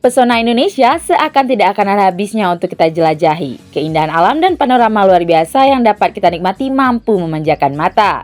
Pesona Indonesia seakan tidak akan ada habisnya untuk kita jelajahi. Keindahan alam dan panorama luar biasa yang dapat kita nikmati mampu memanjakan mata.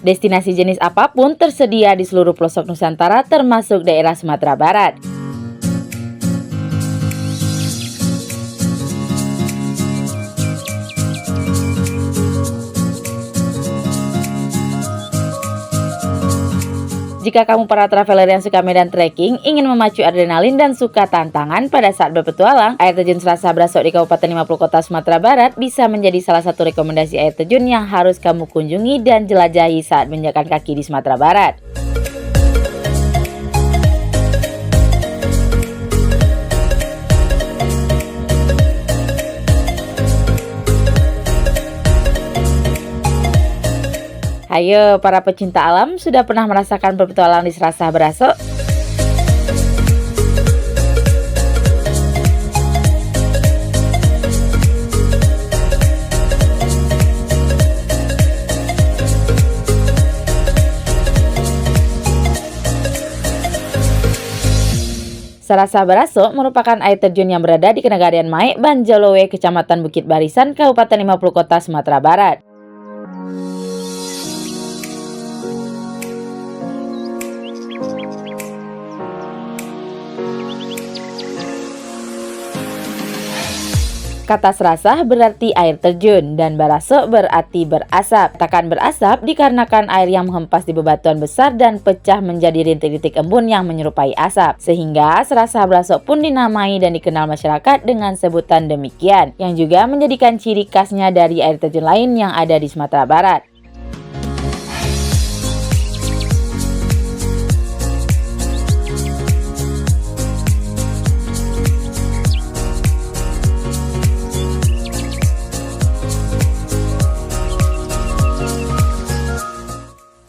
Destinasi jenis apapun tersedia di seluruh pelosok Nusantara termasuk daerah Sumatera Barat. Jika kamu para traveler yang suka medan trekking, ingin memacu adrenalin dan suka tantangan pada saat berpetualang, air terjun Selasa Brasok di Kabupaten 50 Kota Sumatera Barat bisa menjadi salah satu rekomendasi air terjun yang harus kamu kunjungi dan jelajahi saat menginjakkan kaki di Sumatera Barat. Ayo para pecinta alam, sudah pernah merasakan berpetualang di Selasa Brasok? Selasa Brasok merupakan air terjun yang berada di Kenegarian Maik, Banjolowe, Kecamatan Bukit Barisan, Kabupaten 50 Kota Sumatera Barat. Kata serasah berarti air terjun dan barasok berarti berasap. Katakan berasap dikarenakan air yang menghempas di bebatuan besar dan pecah menjadi rintik-rintik embun yang menyerupai asap. Sehingga serasah barasok pun dinamai dan dikenal masyarakat dengan sebutan demikian, yang juga menjadikan ciri khasnya dari air terjun lain yang ada di Sumatera Barat.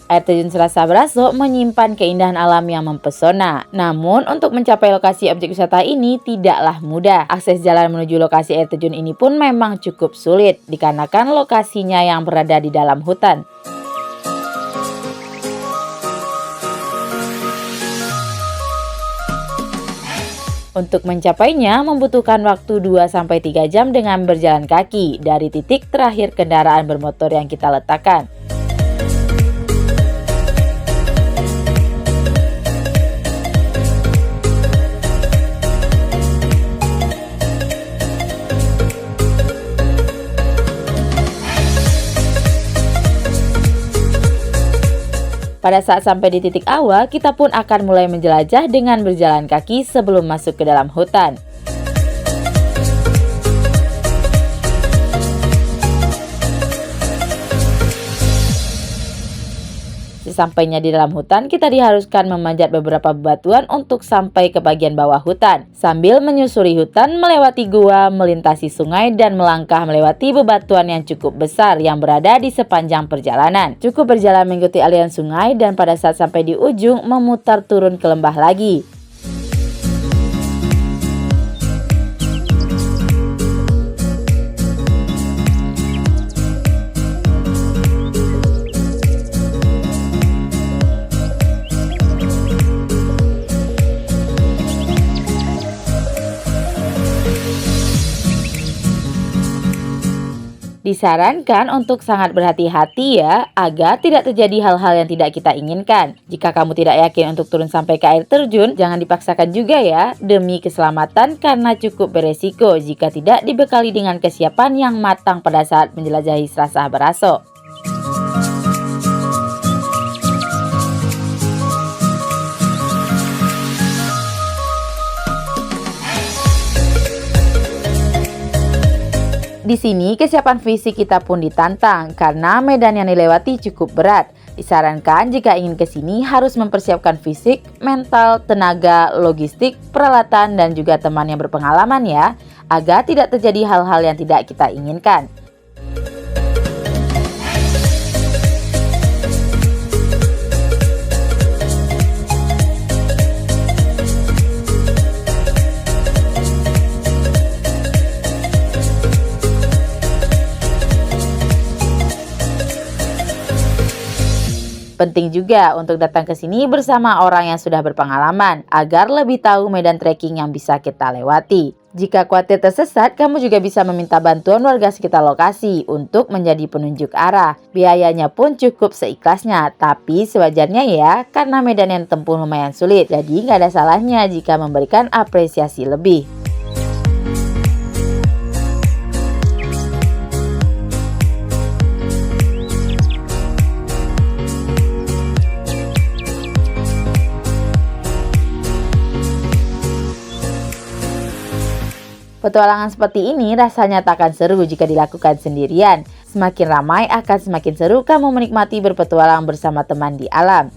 Air terjun Selasa Brasok menyimpan keindahan alam yang mempesona. Namun, untuk mencapai lokasi objek wisata ini tidaklah mudah. Akses jalan menuju lokasi air terjun ini pun memang cukup sulit, dikarenakan lokasinya yang berada di dalam hutan. Untuk mencapainya membutuhkan waktu 2-3 jam dengan berjalan kaki dari titik terakhir kendaraan bermotor yang kita letakkan. Pada saat sampai di titik awal, kita pun akan mulai menjelajah dengan berjalan kaki sebelum masuk ke dalam hutan. Sesampainya di dalam hutan, kita diharuskan memanjat beberapa bebatuan untuk sampai ke bagian bawah hutan. Sambil menyusuri hutan, melewati gua, melintasi sungai, dan melangkah melewati bebatuan yang cukup besar yang berada di sepanjang perjalanan. Cukup berjalan mengikuti aliran sungai dan pada saat sampai di ujung, memutar turun ke lembah lagi. Disarankan untuk sangat berhati-hati ya, agar tidak terjadi hal-hal yang tidak kita inginkan. Jika kamu tidak yakin untuk turun sampai ke air terjun, jangan dipaksakan juga ya, demi keselamatan karena cukup beresiko jika tidak dibekali dengan kesiapan yang matang pada saat menjelajahi Selasa Brasok. Di sini kesiapan fisik kita pun ditantang karena medan yang dilewati cukup berat. Disarankan jika ingin ke sini harus mempersiapkan fisik, mental, tenaga, logistik, peralatan, dan juga teman yang berpengalaman ya, agar tidak terjadi hal-hal yang tidak kita inginkan. Penting juga untuk datang ke sini bersama orang yang sudah berpengalaman agar lebih tahu medan trekking yang bisa kita lewati. Jika khawatir tersesat, kamu juga bisa meminta bantuan warga sekitar lokasi untuk menjadi penunjuk arah. Biayanya pun cukup seikhlasnya, tapi sewajarnya ya, karena medan yang tempuh lumayan sulit. Jadi nggak ada salahnya jika memberikan apresiasi lebih. Petualangan seperti ini rasanya tak akan seru jika dilakukan sendirian. Semakin ramai akan semakin seru kamu menikmati berpetualang bersama teman di alam.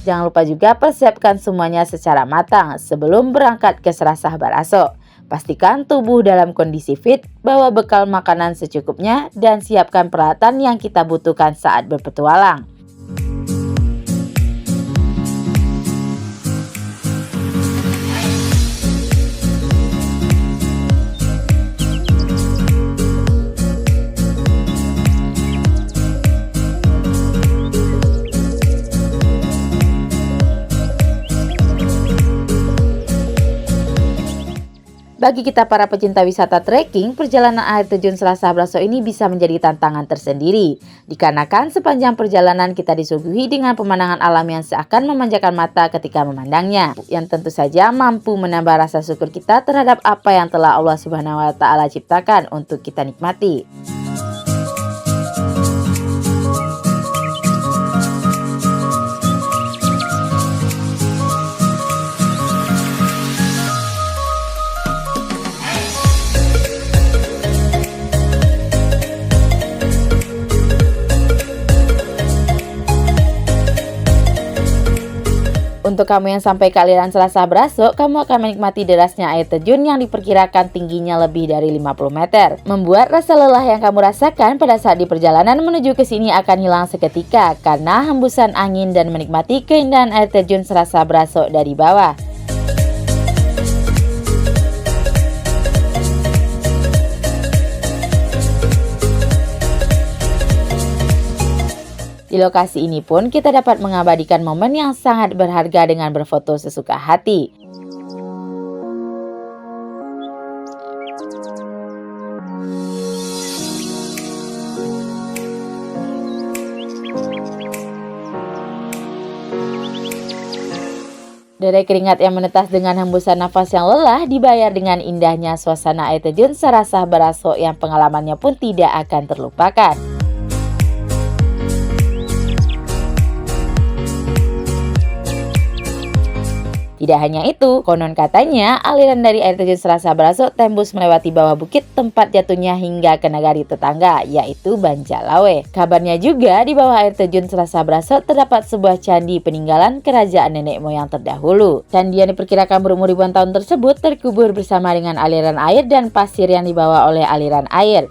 Jangan lupa juga persiapkan semuanya secara matang sebelum berangkat ke Serasah Baraso. Pastikan tubuh dalam kondisi fit, bawa bekal makanan secukupnya, dan siapkan peralatan yang kita butuhkan saat berpetualang. Bagi kita para pecinta wisata trekking, perjalanan air terjun Serasah Baraso ini bisa menjadi tantangan tersendiri. Dikarenakan sepanjang perjalanan kita disuguhi dengan pemandangan alam yang seakan memanjakan mata ketika memandangnya, yang tentu saja mampu menambah rasa syukur kita terhadap apa yang telah Allah Subhanahu wa Ta'ala ciptakan untuk kita nikmati. Untuk kamu yang sampai ke aliran Serasah Baraso, kamu akan menikmati derasnya air terjun yang diperkirakan tingginya lebih dari 50 meter. Membuat rasa lelah yang kamu rasakan pada saat di perjalanan menuju ke sini akan hilang seketika karena hembusan angin dan menikmati keindahan air terjun Serasah Baraso dari bawah. Di lokasi ini pun kita dapat mengabadikan momen yang sangat berharga dengan berfoto sesuka hati. Derai keringat yang menetas dengan hembusan nafas yang lelah dibayar dengan indahnya suasana air terjun Serasah Baraso yang pengalamannya pun tidak akan terlupakan. Tidak hanya itu, konon katanya aliran dari air terjun Serasah Baraso tembus melewati bawah bukit tempat jatuhnya hingga ke negari tetangga, yaitu Banjalawe. Kabarnya juga di bawah air terjun Serasah Baraso terdapat sebuah candi peninggalan kerajaan nenek moyang terdahulu. Candi yang diperkirakan berumur ribuan tahun tersebut terkubur bersama dengan aliran air dan pasir yang dibawa oleh aliran air.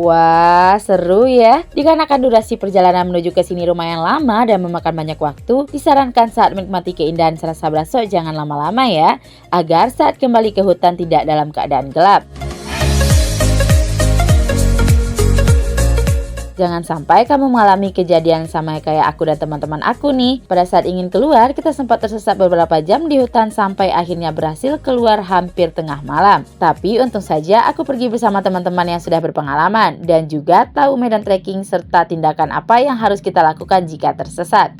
Wah, seru ya. Dikarenakan durasi perjalanan menuju ke sini lumayan lama dan memakan banyak waktu, disarankan saat menikmati keindahan Selasa Braso jangan lama-lama ya, agar saat kembali ke hutan tidak dalam keadaan gelap. Jangan sampai kamu mengalami kejadian sama kayak aku dan teman-teman aku nih. Pada saat ingin keluar, kita sempat tersesat beberapa jam di hutan sampai akhirnya berhasil keluar hampir tengah malam. Tapi untung saja aku pergi bersama teman-teman yang sudah berpengalaman dan juga tahu medan trekking serta tindakan apa yang harus kita lakukan jika tersesat.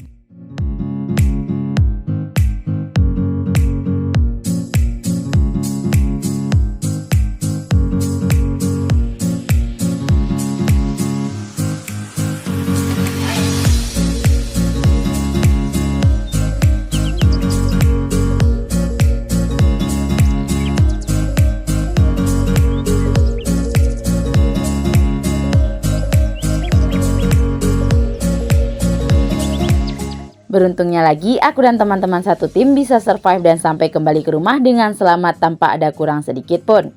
Beruntungnya lagi, aku dan teman-teman satu tim bisa survive dan sampai kembali ke rumah dengan selamat tanpa ada kurang sedikit pun.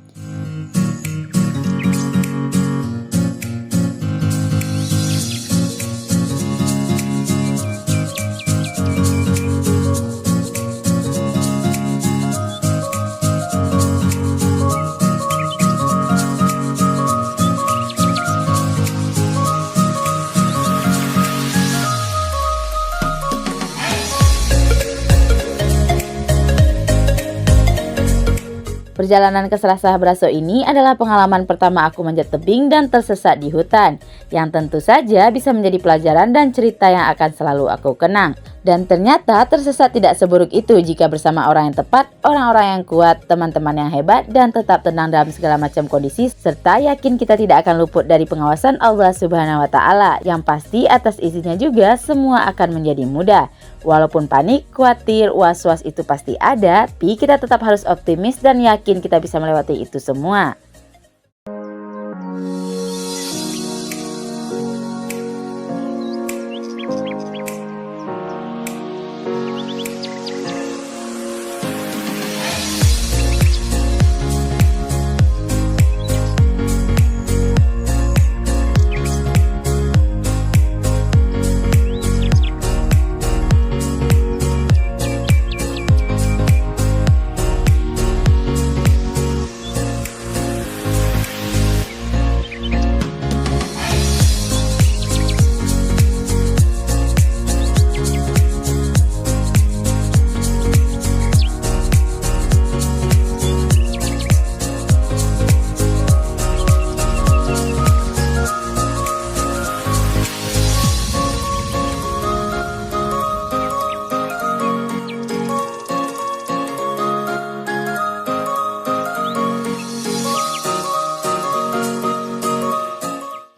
Perjalanan ke Selasa Braso ini adalah pengalaman pertama aku manjat tebing dan tersesat di hutan, yang tentu saja bisa menjadi pelajaran dan cerita yang akan selalu aku kenang. Dan ternyata tersesat tidak seburuk itu jika bersama orang yang tepat, orang-orang yang kuat, teman-teman yang hebat, dan tetap tenang dalam segala macam kondisi, serta yakin kita tidak akan luput dari pengawasan Allah Subhanahu wa Ta'ala. Yang pasti atas izinnya juga semua akan menjadi mudah. Walaupun panik, khawatir, was-was itu pasti ada, tapi kita tetap harus optimis dan yakin kita bisa melewati itu semua.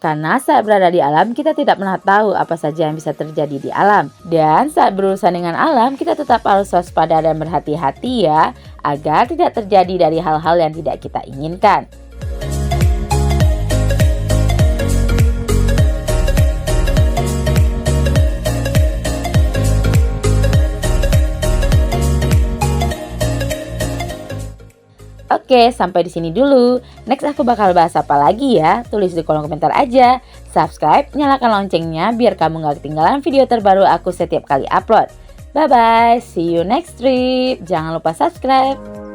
Karena saat berada di alam, kita tidak pernah tahu apa saja yang bisa terjadi di alam. Dan saat berurusan dengan alam, kita tetap harus waspada dan berhati-hati ya, agar tidak terjadi dari hal-hal yang tidak kita inginkan. Oke, sampai di sini dulu. Next aku bakal bahas apa lagi ya? Tulis di kolom komentar aja. Subscribe, nyalakan loncengnya biar kamu gak ketinggalan video terbaru aku setiap kali upload. Bye-bye, see you next trip. Jangan lupa subscribe.